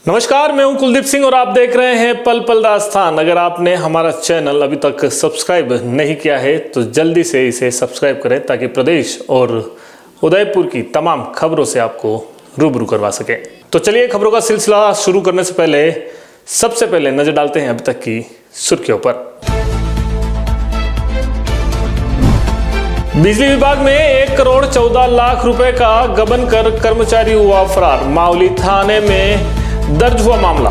नमस्कार, मैं हूं कुलदीप सिंह और आप देख रहे हैं पल पल राजस्थान। अगर आपने हमारा चैनल अभी तक सब्सक्राइब नहीं किया है तो जल्दी से इसे सब्सक्राइब करें ताकि प्रदेश और उदयपुर की तमाम खबरों से आपको रूबरू करवा सके। तो चलिए खबरों का सिलसिला शुरू करने से पहले सबसे पहले नजर डालते हैं अभी तक की सुर्खियों पर। बिजली विभाग में 1 करोड़ 14 लाख रुपए का गबन कर कर्मचारी हुआ फरार। मावली थाने में दर्ज हुआ मामला।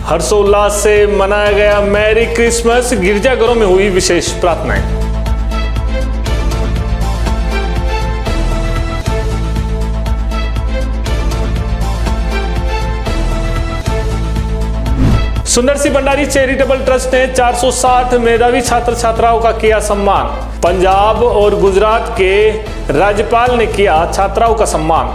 हर्षोल्लास से मनाया गया मैरी क्रिसमस। गिरजाघरों में हुई विशेष प्रार्थनाएं। सुंदर सी भंडारी चैरिटेबल ट्रस्ट ने 460 मेधावी छात्र छात्राओं का किया सम्मान। पंजाब और गुजरात के राज्यपाल ने किया छात्राओं का सम्मान।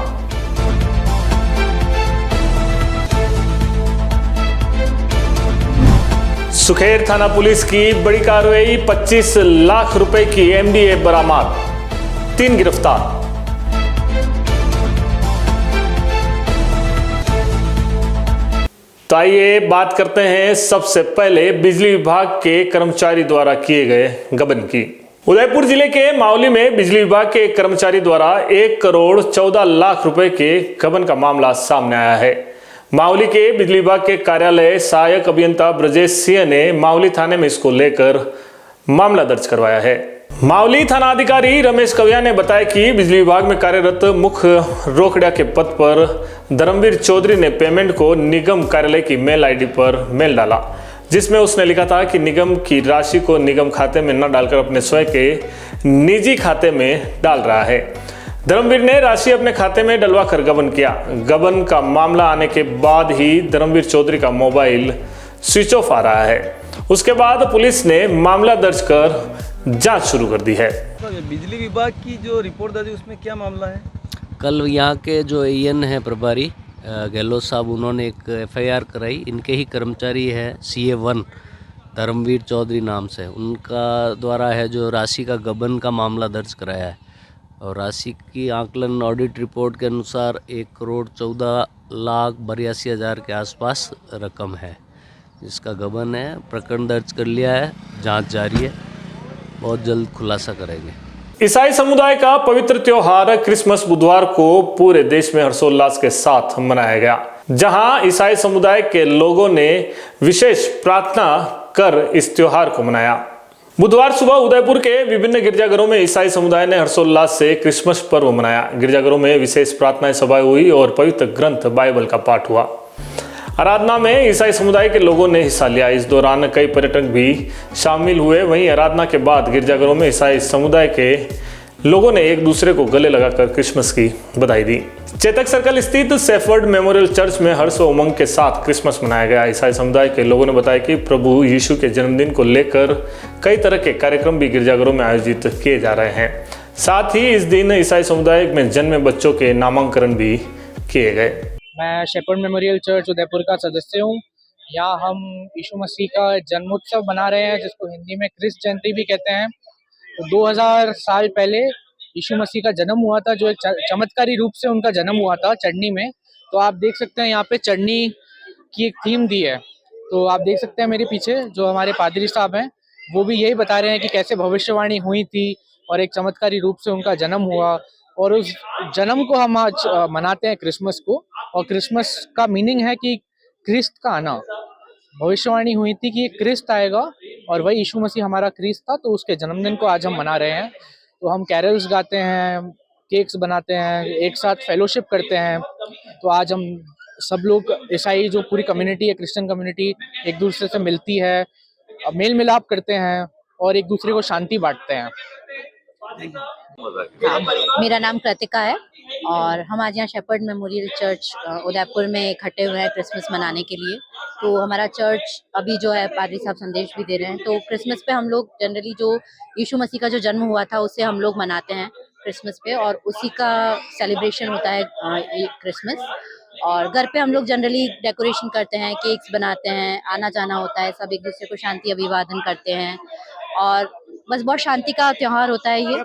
सुखेर थाना पुलिस की बड़ी कार्रवाई। 25 लाख रुपए की एमडीए बरामद। 3 गिरफ्तार। तो आइए बात करते हैं सबसे पहले बिजली विभाग के कर्मचारी द्वारा किए गए गबन की। उदयपुर जिले के मावली में बिजली विभाग के एक कर्मचारी द्वारा 1 करोड़ 14 लाख रुपए के गबन का मामला सामने आया है। मावली के बिजली विभाग के कार्यालय सहायक अभियंता ब्रजेश सिंह ने मावली थाने में इसको लेकर मामला दर्ज करवाया है। मावली थाना अधिकारी रमेश कविया ने बताया कि बिजली विभाग में कार्यरत मुख्य रोकड़िया के पद पर धर्मवीर चौधरी ने पेमेंट को निगम कार्यालय की मेल आईडी पर मेल डाला, जिसमें उसने लिखा था कि निगम की राशि को निगम खाते में न डालकर अपने स्वयं के निजी खाते में डाल रहा है। धर्मवीर ने राशि अपने खाते में डलवा कर गबन किया। गबन का मामला आने के बाद ही धर्मवीर चौधरी का मोबाइल स्विच ऑफ आ रहा है। उसके बाद पुलिस ने मामला दर्ज कर जांच शुरू कर दी है। बिजली विभाग की जो रिपोर्ट दर्ज है उसमें क्या मामला है? कल यहाँ के जो एएन है प्रभारी गहलोत साहब, उन्होंने एक एफआईआर कराई। इनके ही कर्मचारी है CA1 धर्मवीर चौधरी नाम से, उनका द्वारा है जो राशि का गबन का मामला दर्ज कराया है। और राशि की आकलन ऑडिट रिपोर्ट के अनुसार 1 करोड़ 14 लाख 82 हज़ार के आसपास रकम है, जिसका गबन है। प्रकरण दर्ज कर लिया है, जांच जारी है, बहुत जल्द खुलासा करेंगे। ईसाई समुदाय का पवित्र त्योहार क्रिसमस बुधवार को पूरे देश में हर्षोल्लास के साथ मनाया गया, जहां ईसाई समुदाय के लोगों ने विशेष प्रार्थना कर इस त्योहार को मनाया। बुधवार सुबह उदयपुर के विभिन्न गिरजाघरों में ईसाई समुदाय ने हर्षोल्लास से क्रिसमस पर्व मनाया। गिरजाघरों में विशेष प्रार्थनाएं सभाएं हुई और पवित्र ग्रंथ बाइबल का पाठ हुआ। आराधना में ईसाई समुदाय के लोगों ने हिस्सा लिया। इस दौरान कई पर्यटक भी शामिल हुए। वहीं आराधना के बाद गिरजाघरों में ईसाई समुदाय के लोगों ने एक दूसरे को गले लगाकर क्रिसमस की बधाई दी। चेतक सर्कल स्थित सेफर्ड मेमोरियल चर्च में हर्ष व उमंग के साथ क्रिसमस मनाया गया। ईसाई समुदाय के लोगों ने बताया कि प्रभु यीशु के जन्मदिन को लेकर कई तरह के कार्यक्रम भी गिरजाघरों में आयोजित किए जा रहे हैं। साथ ही इस दिन ईसाई समुदाय में जन्मे बच्चों के नामांकन भी किए गए। मैं शेपर्ड मेमोरियल चर्च उदयपुर का सदस्य हूँ। यहाँ हम यीशु मसीह का जन्मोत्सव मना रहे हैं, जिसको हिंदी में क्रिस्ट जयंती भी कहते हैं। तो 2000 साल पहले यीशु मसीह का जन्म हुआ था, जो एक चमत्कारी रूप से उनका जन्म हुआ था चटनी में। तो आप देख सकते हैं यहाँ पे चटनी की एक थीम दी है। तो आप देख सकते हैं मेरे पीछे जो हमारे पादरी साहब हैं, वो भी यही बता रहे हैं कि कैसे भविष्यवाणी हुई थी और एक चमत्कारी रूप से उनका जन्म हुआ। और उस जन्म को हम आज मनाते हैं क्रिसमस को। और क्रिसमस का मीनिंग है कि क्रिस्ट का आना। भविष्यवाणी हुई थी कि क्रिस्ट आएगा और वही यीशु मसीह हमारा क्रिस्ट था, तो उसके जन्मदिन को आज हम मना रहे हैं। तो हम कैरल्स गाते हैं, केक्स बनाते हैं, एक साथ फेलोशिप करते हैं। तो आज हम सब लोग ईसाई जो पूरी कम्युनिटी है, क्रिश्चियन कम्युनिटी, एक दूसरे से मिलती है, मेल मिलाप करते हैं और एक दूसरे को शांति बांटते हैं। मेरा नाम कृतिका है और हम आज यहाँ शेपर्ड मेमोरियल चर्च उदयपुर में इकट्ठे हुए हैं क्रिसमस मनाने के लिए। तो हमारा चर्च अभी जो है पादरी साहब संदेश भी दे रहे हैं। तो क्रिसमस पे हम लोग जनरली जो यीशु मसीह का जो जन्म हुआ था उसे हम लोग मनाते हैं क्रिसमस पे, और उसी का सेलिब्रेशन होता है ये क्रिसमस। और घर पे हम लोग जनरली डेकोरेशन करते हैं, केक्स बनाते हैं, आना जाना होता है, सब एक दूसरे को शांति अभिवादन करते हैं। और बस बहुत शांति का त्योहार होता है ये।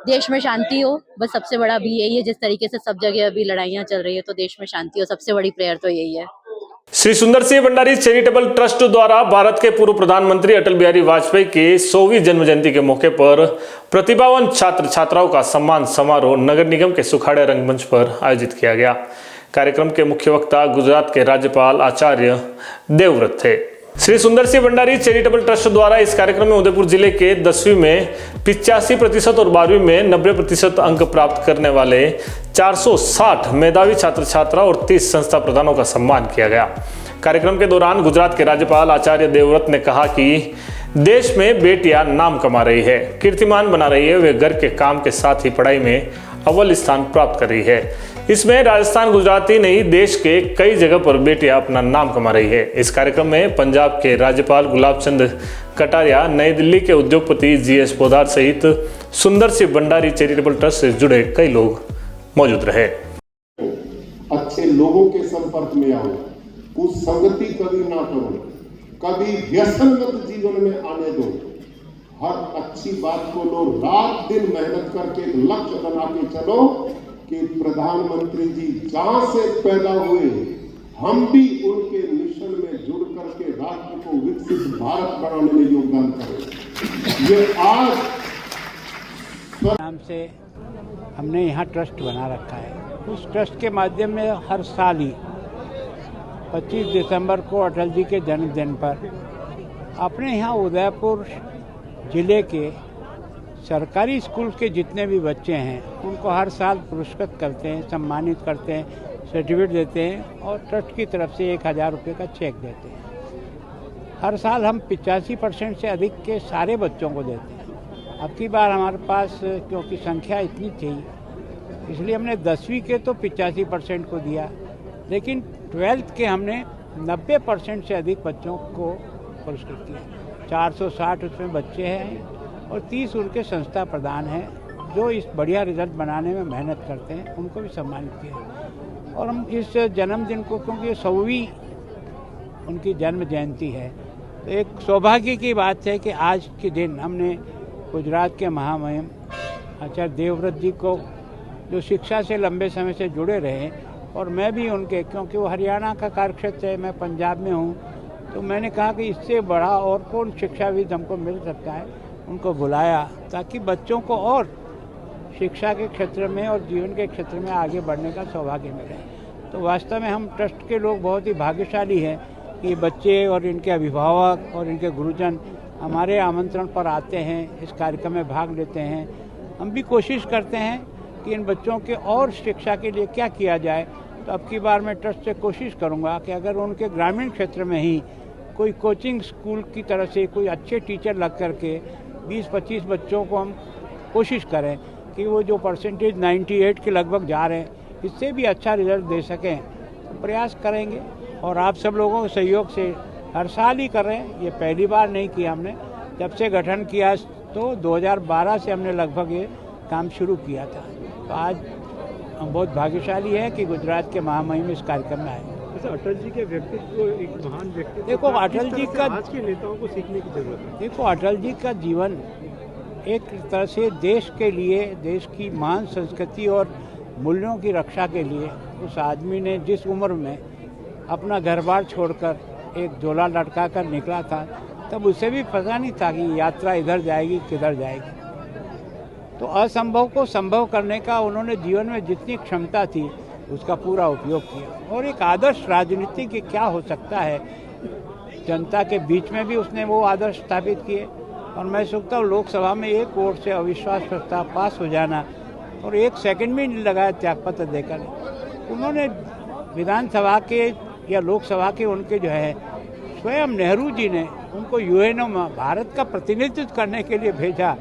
देश में शांति हो, बस सबसे बड़ा भी यही है। जिस तरीके से सब जगह अभी लड़ाइयाँ चल रही है, तो देश में शांति हो, सबसे बड़ी प्रेयर तो यही है। श्री सुंदर सिंह भंडारी चैरिटेबल ट्रस्ट द्वारा भारत के पूर्व प्रधानमंत्री अटल बिहारी वाजपेयी की 100वीं जन्म जयंती के मौके पर प्रतिभावान छात्र छात्राओं का सम्मान समारोह नगर निगम के सुखाड़े रंगमंच पर आयोजित किया गया। कार्यक्रम के मुख्य वक्ता गुजरात के राज्यपाल आचार्य देवव्रत थे। श्री सुंदर सिंह भंडारी चैरिटेबल ट्रस्ट द्वारा इस कार्यक्रम में उदयपुर जिले के 10वीं में 85% और 12वीं में 90% अंक प्राप्त करने वाले 460 मेधावी छात्र छात्रा और 30 संस्था प्रधानों का सम्मान किया गया। कार्यक्रम के दौरान गुजरात के राज्यपाल आचार्य देवव्रत ने कहा कि देश में बेटियां नाम कमा रही है, कीर्तिमान बना रही है। वे घर के काम के साथ ही पढ़ाई में अव्वल स्थान प्राप्त कर रही है। इसमें राजस्थान, गुजरात ही नहीं, देश के कई जगह पर बेटियां अपना नाम कमा रही है। इस कार्यक्रम में पंजाब के राज्यपाल गुलाब चंद कटारिया, नई दिल्ली के उद्योगपति जीएस पोदार सहित सुंदर सिंह भंडारी चैरिटेबल ट्रस्ट से जुड़े कई लोग मौजूद रहे। अच्छे लोगों के संपर्क में आओ, कुछ संगति कभी ना करो, कभी व्यसनगत जीवन में आने दो। हर अच्छी बात को लो, रात दिन मेहनत करके एक लक्ष्य बना के चलो कि प्रधानमंत्री जी जहां से पैदा हुए, हम भी उनके मिशन में जुड़ करके राष्ट्र को विकसित भारत बनाने में योगदान करें। ये आज नाम से हमने यहाँ ट्रस्ट बना रखा है। उस ट्रस्ट के माध्यम में हर साल ही 25 दिसंबर को अटल जी के जन्मदिन पर अपने यहाँ उदयपुर जिले के सरकारी स्कूल के जितने भी बच्चे हैं उनको हर साल पुरस्कृत करते हैं, सम्मानित करते हैं, सर्टिफिकेट देते हैं और ट्रस्ट की तरफ से 1000 रुपये का चेक देते हैं। हर साल हम 85% से अधिक के सारे बच्चों को देते हैं। अब की बार हमारे पास क्योंकि संख्या इतनी थी, इसलिए हमने 10वीं के तो 85% को दिया, लेकिन 12th के हमने 90% से अधिक बच्चों को पुरस्कृत किया। 460 उसमें बच्चे हैं और 30 उनके संस्था प्रधान हैं जो इस बढ़िया रिजल्ट बनाने में मेहनत करते हैं, उनको भी सम्मानित किया। और हम इस जन्मदिन को, क्योंकि 100वीं उनकी जन्म जयंती है, तो एक सौभाग्य की बात है कि आज के दिन हमने गुजरात के महामहिम आचार्य देवव्रत जी को, जो शिक्षा से लंबे समय से जुड़े रहे, और मैं भी उनके, क्योंकि वो हरियाणा का कार्यक्षेत्र है, मैं पंजाब में हूँ, तो मैंने कहा कि इससे बड़ा और कौन शिक्षाविद हमको मिल सकता है, उनको बुलाया ताकि बच्चों को और शिक्षा के क्षेत्र में और जीवन के क्षेत्र में आगे बढ़ने का सौभाग्य मिले। तो वास्तव में हम ट्रस्ट के लोग बहुत ही भाग्यशाली हैं कि बच्चे और इनके अभिभावक और इनके गुरुजन हमारे आमंत्रण पर आते हैं, इस कार्यक्रम में भाग लेते हैं। हम भी कोशिश करते हैं कि इन बच्चों के और शिक्षा के लिए क्या किया जाए। तो अब की बार मैं ट्रस्ट से कोशिश करूँगा कि अगर उनके ग्रामीण क्षेत्र में ही कोई कोचिंग स्कूल की तरह से कोई अच्छे टीचर लग करके 20-25 बच्चों को हम कोशिश करें कि वो जो परसेंटेज 98 के लगभग जा रहे हैं, इससे भी अच्छा रिजल्ट दे सकें, तो प्रयास करेंगे। और आप सब लोगों के सहयोग से हर साल ही कर रहे हैं, ये पहली बार नहीं किया हमने। जब से गठन किया तो 2012 से हमने लगभग ये काम शुरू किया था। तो आज हम बहुत भाग्यशाली हैं कि गुजरात के महामहिम इस कार्यक्रम में आए। अटल जी के व्यक्तित्व एक महान व्यक्तित्व, देखो अटल जी का, आज के नेताओं को सीखने की जरूरत है। देखो अटल जी का जीवन एक तरह से देश के लिए, देश की महान संस्कृति और मूल्यों की रक्षा के लिए उस आदमी ने जिस उम्र में अपना घर बार छोड़कर एक झोला लटका कर निकला था, तब उसे भी पता नहीं था कि यात्रा इधर जाएगी किधर जाएगी। तो असंभव को संभव करने का उन्होंने जीवन में जितनी क्षमता थी उसका पूरा उपयोग किया। और एक आदर्श राजनीति के क्या हो सकता है, जनता के बीच में भी उसने वो आदर्श स्थापित किए। और मैं सोचता हूँ लोकसभा में एक वोट से अविश्वास प्रस्ताव पास हो जाना और 1 सेकंड भी नहीं लगाया त्यागपत्र देकर। उन्होंने विधानसभा के या लोकसभा के उनके जो है स्वयं नेहरू जी ने उनको यूएनओ में भारत का प्रतिनिधित्व करने के लिए भेजा।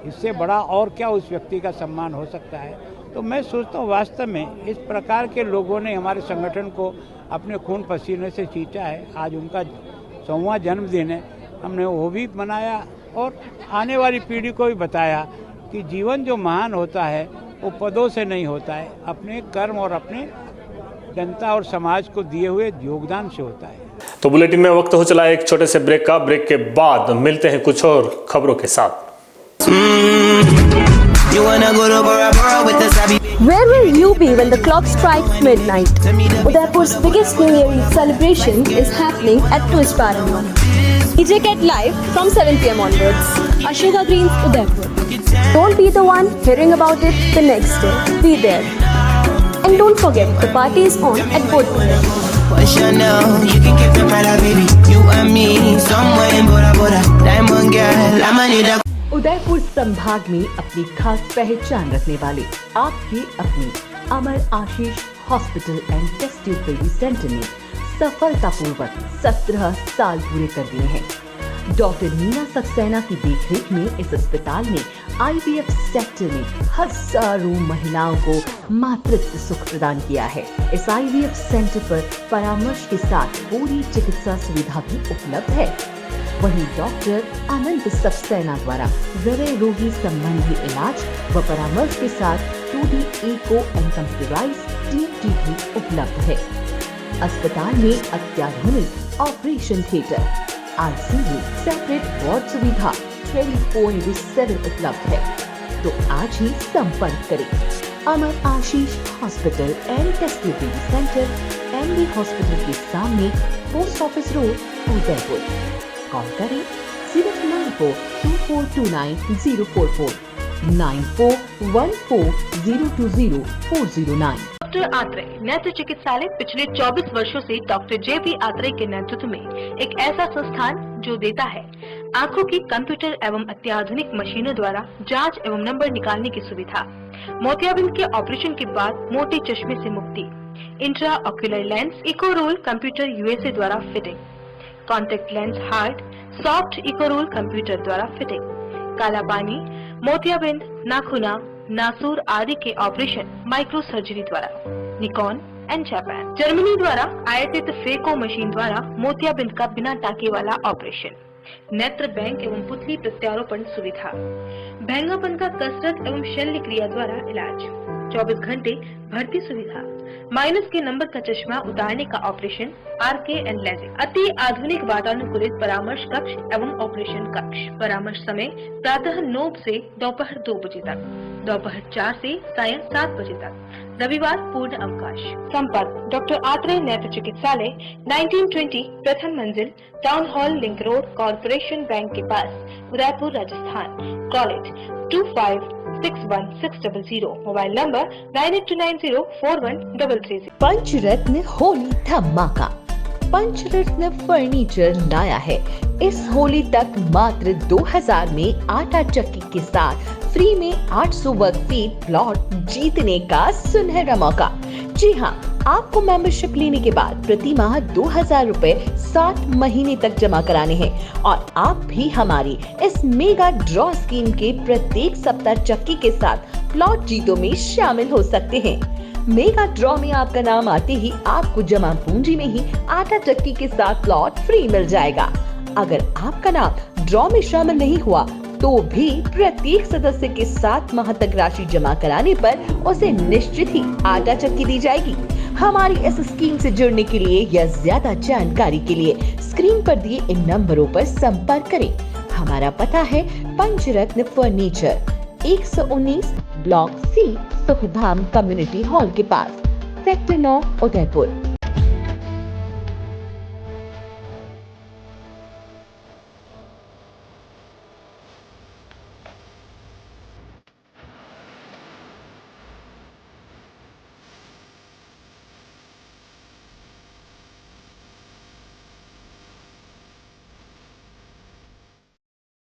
इससे बड़ा और क्या उस व्यक्ति का सम्मान हो सकता है। तो मैं सोचता हूँ वास्तव में इस प्रकार के लोगों ने हमारे संगठन को अपने खून पसीने से सींचा है। आज उनका 100वां जन्मदिन है, हमने वो भी मनाया और आने वाली पीढ़ी को भी बताया कि जीवन जो महान होता है वो पदों से नहीं होता है, अपने कर्म और अपने जनता और समाज को दिए हुए योगदान से होता है। तो बुलेटिन में वक्त हो चला है एक छोटे से ब्रेक का। ब्रेक के बाद मिलते हैं कुछ और खबरों के साथ। Where will you be when the clock strikes midnight? Udaipur's biggest New Year Eve celebration is happening at Twist Paramount. DJ Cat live from 7 p.m. onwards. Ashoka Greens, Udaipur. Don't be the one hearing about it the next day. Be there. And don't forget, the party is on at both places. You can keep your pride, baby. You and me, somewhere in Bora Bora. Diamond girl, I'ma need a Udaipur संभाग में अपनी खास पहचान रखने वाले आपके अपने Amar Ashish hospital and test tube baby centre ने सफलतापूर्वक 17 साल पूरे कर दिए हैं। डॉक्टर मीना सक्सेना की देखरेख में इस अस्पताल ने IVF सेक्टर में हजारों महिलाओं को मातृत्व सुख प्रदान किया है। इस IVF सेंटर पर परामर्श के साथ पूरी चिकित्सा सुविधा भी उपलब्ध है। वहीं डॉक्टर अनंत सक्सेना द्वारा हृदय रोगी संबंधी इलाज व परामर्श के साथ 2D echo and computerised TFT भी उपलब्ध है। अस्पताल में अत्याधुनिक operation theatre, ICU, separate ward सुविधा 24/7 उपलब्ध है। तो आज ही संपर्क करें Amar Ashish hospital and test tube baby centre, MD hospital के सामने, post office road, Udaipur. Call करें 0942429 9414020409। डॉक्टर आत्रेय नेत्र चिकित्सालय पिछले 24 वर्षों से डॉक्टर JP आत्रेय के नेतृत्व में एक ऐसा संस्थान जो देता है आंखों की कंप्यूटर एवं अत्याधुनिक मशीनों द्वारा जांच एवं नंबर निकालने की सुविधा, मोतियाबिंद के ऑपरेशन के बाद मोटे चश्मे से मुक्ति, इंट्रा ऑक्यूलर लेंस, इको रोल कंप्यूटर USA द्वारा fitting, contact lens hard, soft इको रोल कंप्यूटर द्वारा फिटिंग, काला पानी, मोतियाबिंद, नाखूना, नासूर आदि के ऑपरेशन माइक्रो सर्जरी द्वारा, निकॉन एंड जापान, जर्मनी द्वारा आयातित फेको मशीन द्वारा मोतियाबिंद का बिना टाके वाला ऑपरेशन, नेत्र बैंक एवं पुतली प्रत्यारोपण सुविधा, भैंगापन का कसरत एवं शल्य क्रिया द्वारा इलाज, 24 घंटे भर्ती सुविधा, माइनस के नंबर का चश्मा उतारने का ऑपरेशन, RK एंड लेजिक, अति आधुनिक वातानुकूलित परामर्श कक्ष एवं ऑपरेशन कक्ष। परामर्श समय प्रातः 9 से दोपहर 2 बजे तक, दोपहर 4 से सायं 7 बजे तक, रविवार पूर्ण अवकाश। संपर्क डॉक्टर आत्रेय नेत्र चिकित्सालय 1920 प्रथम मंजिल, town hall, link road, corporation bank के पास, Udaipur, Rajasthan. Call it 25616000, mobile number 9829041330। Panchratna Holi धमाका। पंचरत्न फर्नीचर लाया है इस होली तक मात्र 2000 में आटा चक्की के साथ फ्री में 800 वर्ग फीट प्लॉट जीतने का सुनहरा मौका। जी हाँ, आपको मेंबरशिप लेने के बाद प्रति माह 2000 रुपए 7 महीने तक जमा कराने हैं और आप भी हमारी इस मेगा ड्रॉ स्कीम के प्रत्येक सप्ताह चक्की के साथ प्लॉट जीतों में शामिल हो सकते हैं। मेगा ड्रॉ में आपका नाम आते ही आपको जमा पूंजी में ही आटा चक्की के साथ प्लॉट फ्री मिल जाएगा। अगर आपका नाम ड्रॉ में शामिल नहीं हुआ तो भी प्रत्येक सदस्य के 7 माह तक राशि जमा कराने पर उसे निश्चित ही आटा चक्की दी जाएगी। हमारी इस स्कीम से जुड़ने के लिए या ज्यादा जानकारी के लिए स्क्रीन पर दिए इन नंबरों पर संपर्क करें। हमारा पता है Panchratna furniture, 119 block C, Sukhdham community hall के पास, सेक्टर 9, उदयपुर।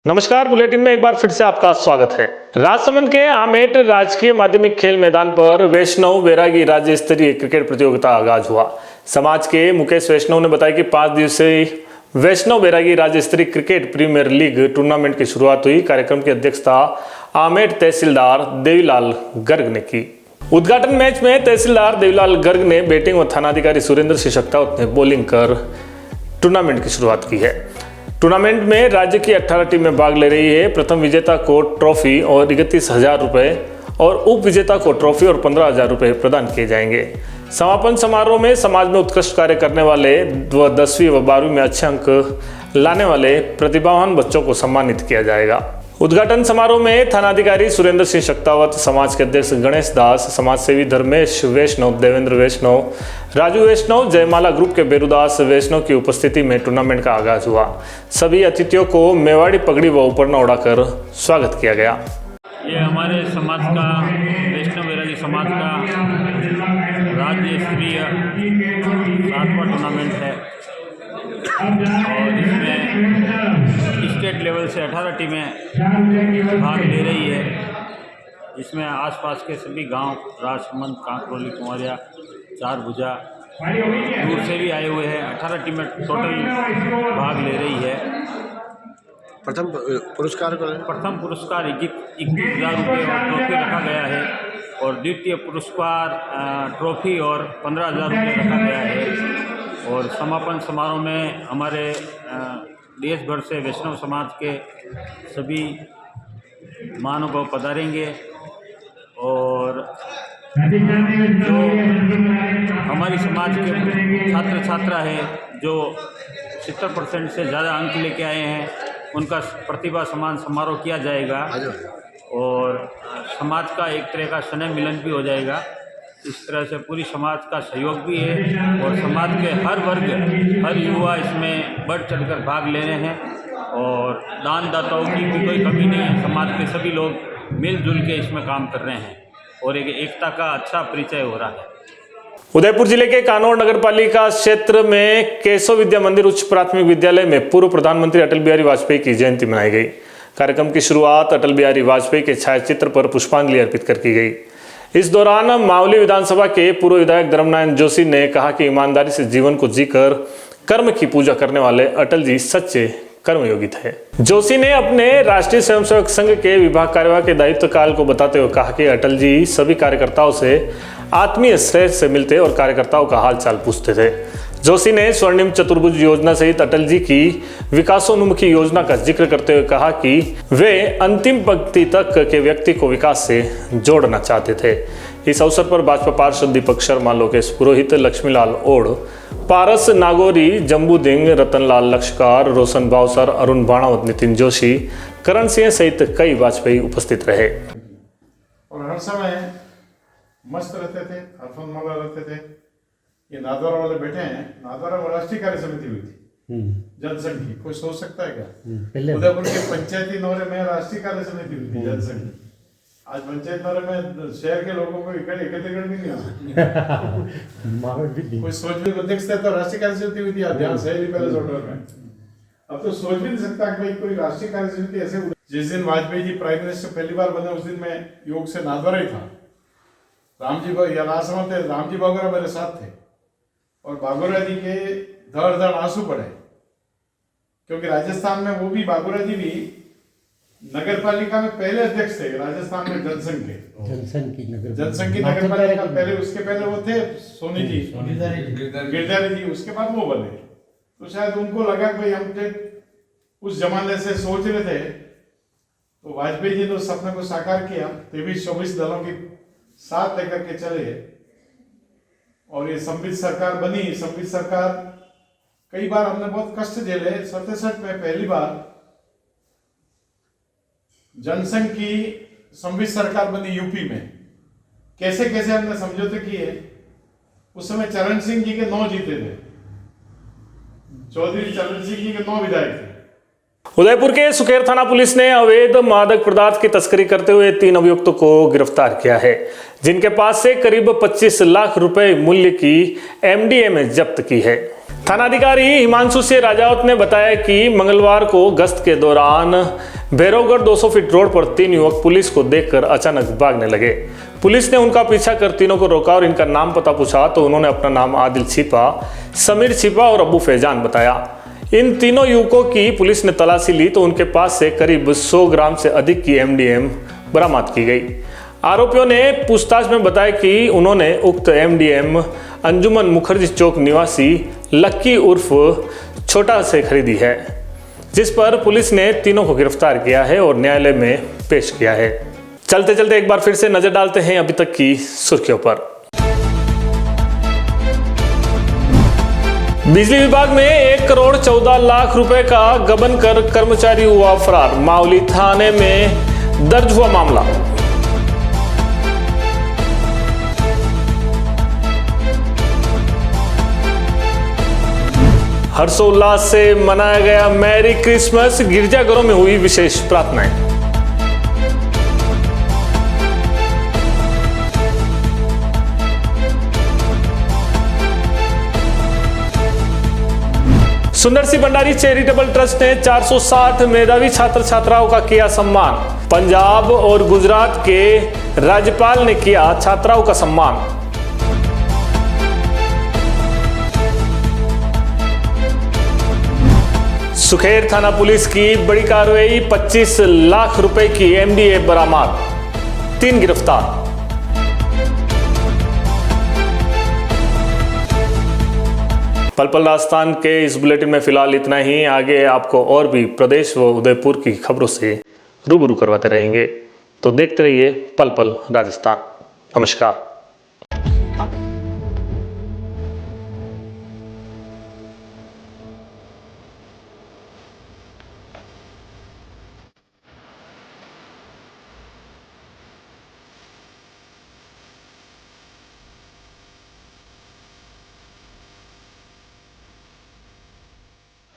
नमस्कार, बुलेटिन में एक बार फिर से आपका स्वागत है। राजसमंद के आमेट राजकीय माध्यमिक खेल मैदान पर वैष्णव बैरागी राज्य स्तरीय क्रिकेट प्रतियोगिता आगाज हुआ। समाज के मुकेश वैष्णव ने बताया कि 5 दिवसीय वैष्णव बैरागी राज्य स्तरीय क्रिकेट प्रीमियर लीग टूर्नामेंट की शुरुआत हुई। कार्यक्रम की अध्यक्षता आमेट तहसीलदार देवीलाल गर्ग ने की। उद्घाटन मैच में तहसीलदार देवीलाल गर्ग ने बैटिंग व थानाधिकारी सुरेंद्र शिशक्तावत ने बॉलिंग कर टूर्नामेंट की शुरुआत की है। टूर्नामेंट में राज्य की 18 टीमें भाग ले रही है। प्रथम विजेता को ट्रॉफी और 31,000 रुपए और उप विजेता को ट्रॉफी और 15,000 रुपए प्रदान किए जाएंगे। समापन समारोह में समाज में उत्कृष्ट कार्य करने वाले व 10वीं व 12वीं में अच्छे अंक लाने वाले प्रतिभावान बच्चों को सम्मानित किया जाएगा। उद्घाटन समारोह में थानाधिकारी सुरेंद्र सिंह शक्तावत, समाज के अध्यक्ष गणेश दास, समाज सेवी धर्मेश वैष्णव, देवेंद्र वैष्णव, राजू वैष्णव, जयमाला ग्रुप के बेरुदास वैष्णव की उपस्थिति में टूर्नामेंट का आगाज हुआ। सभी अतिथियों को मेवाड़ी पगड़ी व उपरना उड़ाकर स्वागत किया गया। ये हमारे समाज का, वैष्णव बैरागी समाज का राज्य स्तरीय 7वां टूर्नामेंट है और इसमें स्टेट लेवल से 18 टीमें भाग ले रही है। इसमें आसपास के सभी गांव, राजसमंद, कांकरोली, कुंवरिया, चार भुजा दूर से भी आए हुए हैं। 18 टीमें टोटल भाग ले रही है। प्रथम पुरस्कार 21,000 रुपये और ट्रॉफी रखा गया है और द्वितीय पुरस्कार ट्रॉफी और 15,000 रुपये रखा गया है। और समापन समारोह में हमारे देश भर से वैष्णव समाज के सभी महानुभाव पधारेंगे और जो हमारी समाज के छात्र छात्रा है जो 70% से ज़्यादा अंक लेके आए हैं, उनका प्रतिभा सम्मान समारोह किया जाएगा और समाज का एक तरह का स्नेह मिलन भी हो जाएगा। इस तरह से पूरी समाज का सहयोग भी है और समाज के हर वर्ग, हर युवा इसमें बढ़ चढ़कर भाग ले रहे हैं और दानदाताओं की भी कोई कमी नहीं है। समाज के सभी लोग मिलजुल के इसमें काम कर रहे हैं और एक एकता का अच्छा परिचय हो रहा है। उदयपुर जिले के कानौर नगर पालिका क्षेत्र में केशव विद्या मंदिर उच्च प्राथमिक विद्यालय में पूर्व प्रधानमंत्री अटल बिहारी वाजपेयी की जयंती मनाई गई। कार्यक्रम की शुरुआत अटल बिहारी वाजपेयी के छायाचित्र पर पुष्पांजलि अर्पित कर की गई। इस दौरान मावली विधानसभा के पूर्व विधायक धर्मनारायण जोशी ने कहा कि ईमानदारी से जीवन को जीकर कर्म की पूजा करने वाले अटल जी सच्चे कर्मयोगी थे। जोशी ने अपने राष्ट्रीय स्वयंसेवक संघ के विभाग कार्यवाह के दायित्व काल को बताते हुए कहा कि अटल जी सभी कार्यकर्ताओं से आत्मीय स्नेह से मिलते और कार्यकर्ताओं का हालचाल पूछते थे। जोशी ने स्वर्णिम चतुर्भुज योजना सहित अटल जी की विकासोन्मुखी योजना का जिक्र करते हुए कहा कि वे अंतिम पंक्ति तक के व्यक्ति को विकास से जोड़ना चाहते थे। इस अवसर पर भाजपा पार्षद दीपक शर्मा, लोकेश पुरोहित, लक्ष्मीलाल ओढ़, पारस नागौरी, जम्बूदिंग, रतनलाल लक्षकार, रोशन बावसर, अरुण बाणावत, नितिन जोशी, करण सिंह सहित कई वाजपेयी उपस्थित रहे। और हर समय मस्त रहते थे, हरफनमौला रहते थे। ये नादौरा वाले बैठे हैं, नादौरा में राष्ट्रीय कार्य समिति हुई थी जनसंघ की, कोई सोच सकता है क्या? उदयपुर के पंचायती नौरे में राष्ट्रीय कार्य समिति हुई थी जनसंघ की। आज पंचायत नौरे में शहर के लोगों को एकत्रीकरण भी नहीं होता। कोई सोच भी अध्यक्ष थे तो राष्ट्रीय कार्य समिति हुई थी, ध्यान सहेली पैलेस होटल में। अब तो सोच भी नहीं सकता कि भाई कोई राष्ट्रीय कार्य समिति ऐसे। जिस दिन वाजपेयी जी प्राइम मिनिस्टर पहली बार बने उस दिन मैं योग से नादौरा ही था। रामजी या राजसमंद थे, रामजी बागोरा मेरे साथ थे और बागोरा जी के धड़ धड़ आंसू पड़े क्योंकि राजस्थान में वो भी बागोरा जी भी नगर पालिका में पहले अध्यक्ष थे राजस्थान में जनसंघ के। जनसंघ की नगर पालिका पहले, उसके पहले वो थे सोनी जी, गिरधारी जी, उसके बाद वो बने। तो शायद उनको लगा कि भाई हम उस जमाने से सोच रहे थे, तो वाजपेयी जी ने उस सपने को साकार किया। 23-24 दलों की साथ लेकर के चले और ये संवित सरकार बनी। संवित सरकार कई बार हमने बहुत कष्ट झेले। 67 में पहली बार जनसंघ की संवित सरकार बनी यूपी में। कैसे कैसे हमने समझौते किए। उस समय चरण सिंह जी के 9 जीते थे, चौधरी चरण सिंह जी के 9 विधायक थे। उदयपुर के सुकेर थाना पुलिस ने अवैध मादक पदार्थ की तस्करी करते हुए 3 अभियुक्तों को गिरफ्तार किया है, जिनके पास से करीब 25 लाख रुपए मूल्य की MDMA जब्त की है। थानाधिकारी हिमांशु सिंह राजावत ने बताया कि मंगलवार को गश्त के दौरान भैरवगढ़ 200 फीट रोड पर 3 युवक पुलिस को देखकर अचानक भागने लगे। पुलिस ने उनका पीछा कर तीनों को रोका और इनका नाम पता पूछा तो उन्होंने अपना नाम आदिल छिपा, समीर छिपा और अबू फैजान बताया। इन तीनों युवकों की पुलिस ने तलाशी ली तो उनके पास से करीब 100 ग्राम से अधिक की MDM बरामद की गई। आरोपियों ने पूछताछ में बताया कि उन्होंने उक्त MDM अंजुमन मुखर्जी चौक निवासी लक्की उर्फ छोटा से खरीदी है, जिस पर पुलिस ने तीनों को गिरफ्तार किया है और न्यायालय में पेश किया है। चलते चलते एक बार फिर से नजर डालते हैं अभी तक की सुर्खियों पर। बिजली विभाग में 1 करोड़ 14 लाख रुपए का गबन कर कर्मचारी हुआ फरार। मावली थाने में दर्ज हुआ मामला। हर्षोल्लास से मनाया गया मैरी क्रिसमस। गिरजाघरों में हुई विशेष प्रार्थनाएं। सुंदर सी भंडारी चैरिटेबल ट्रस्ट ने 460 मेधावी छात्र छात्राओं का किया सम्मान। पंजाब और गुजरात के राज्यपाल ने किया छात्राओं का सम्मान। सुखेर थाना पुलिस की बड़ी कार्रवाई। 25 लाख रुपए की एमडीए बरामद। 3 गिरफ्तार। पल पल राजस्थान के इस बुलेटिन में फिलहाल इतना ही। आगे आपको और भी प्रदेश व उदयपुर की खबरों से रूबरू करवाते रहेंगे, तो देखते रहिए पल पल राजस्थान। नमस्कार।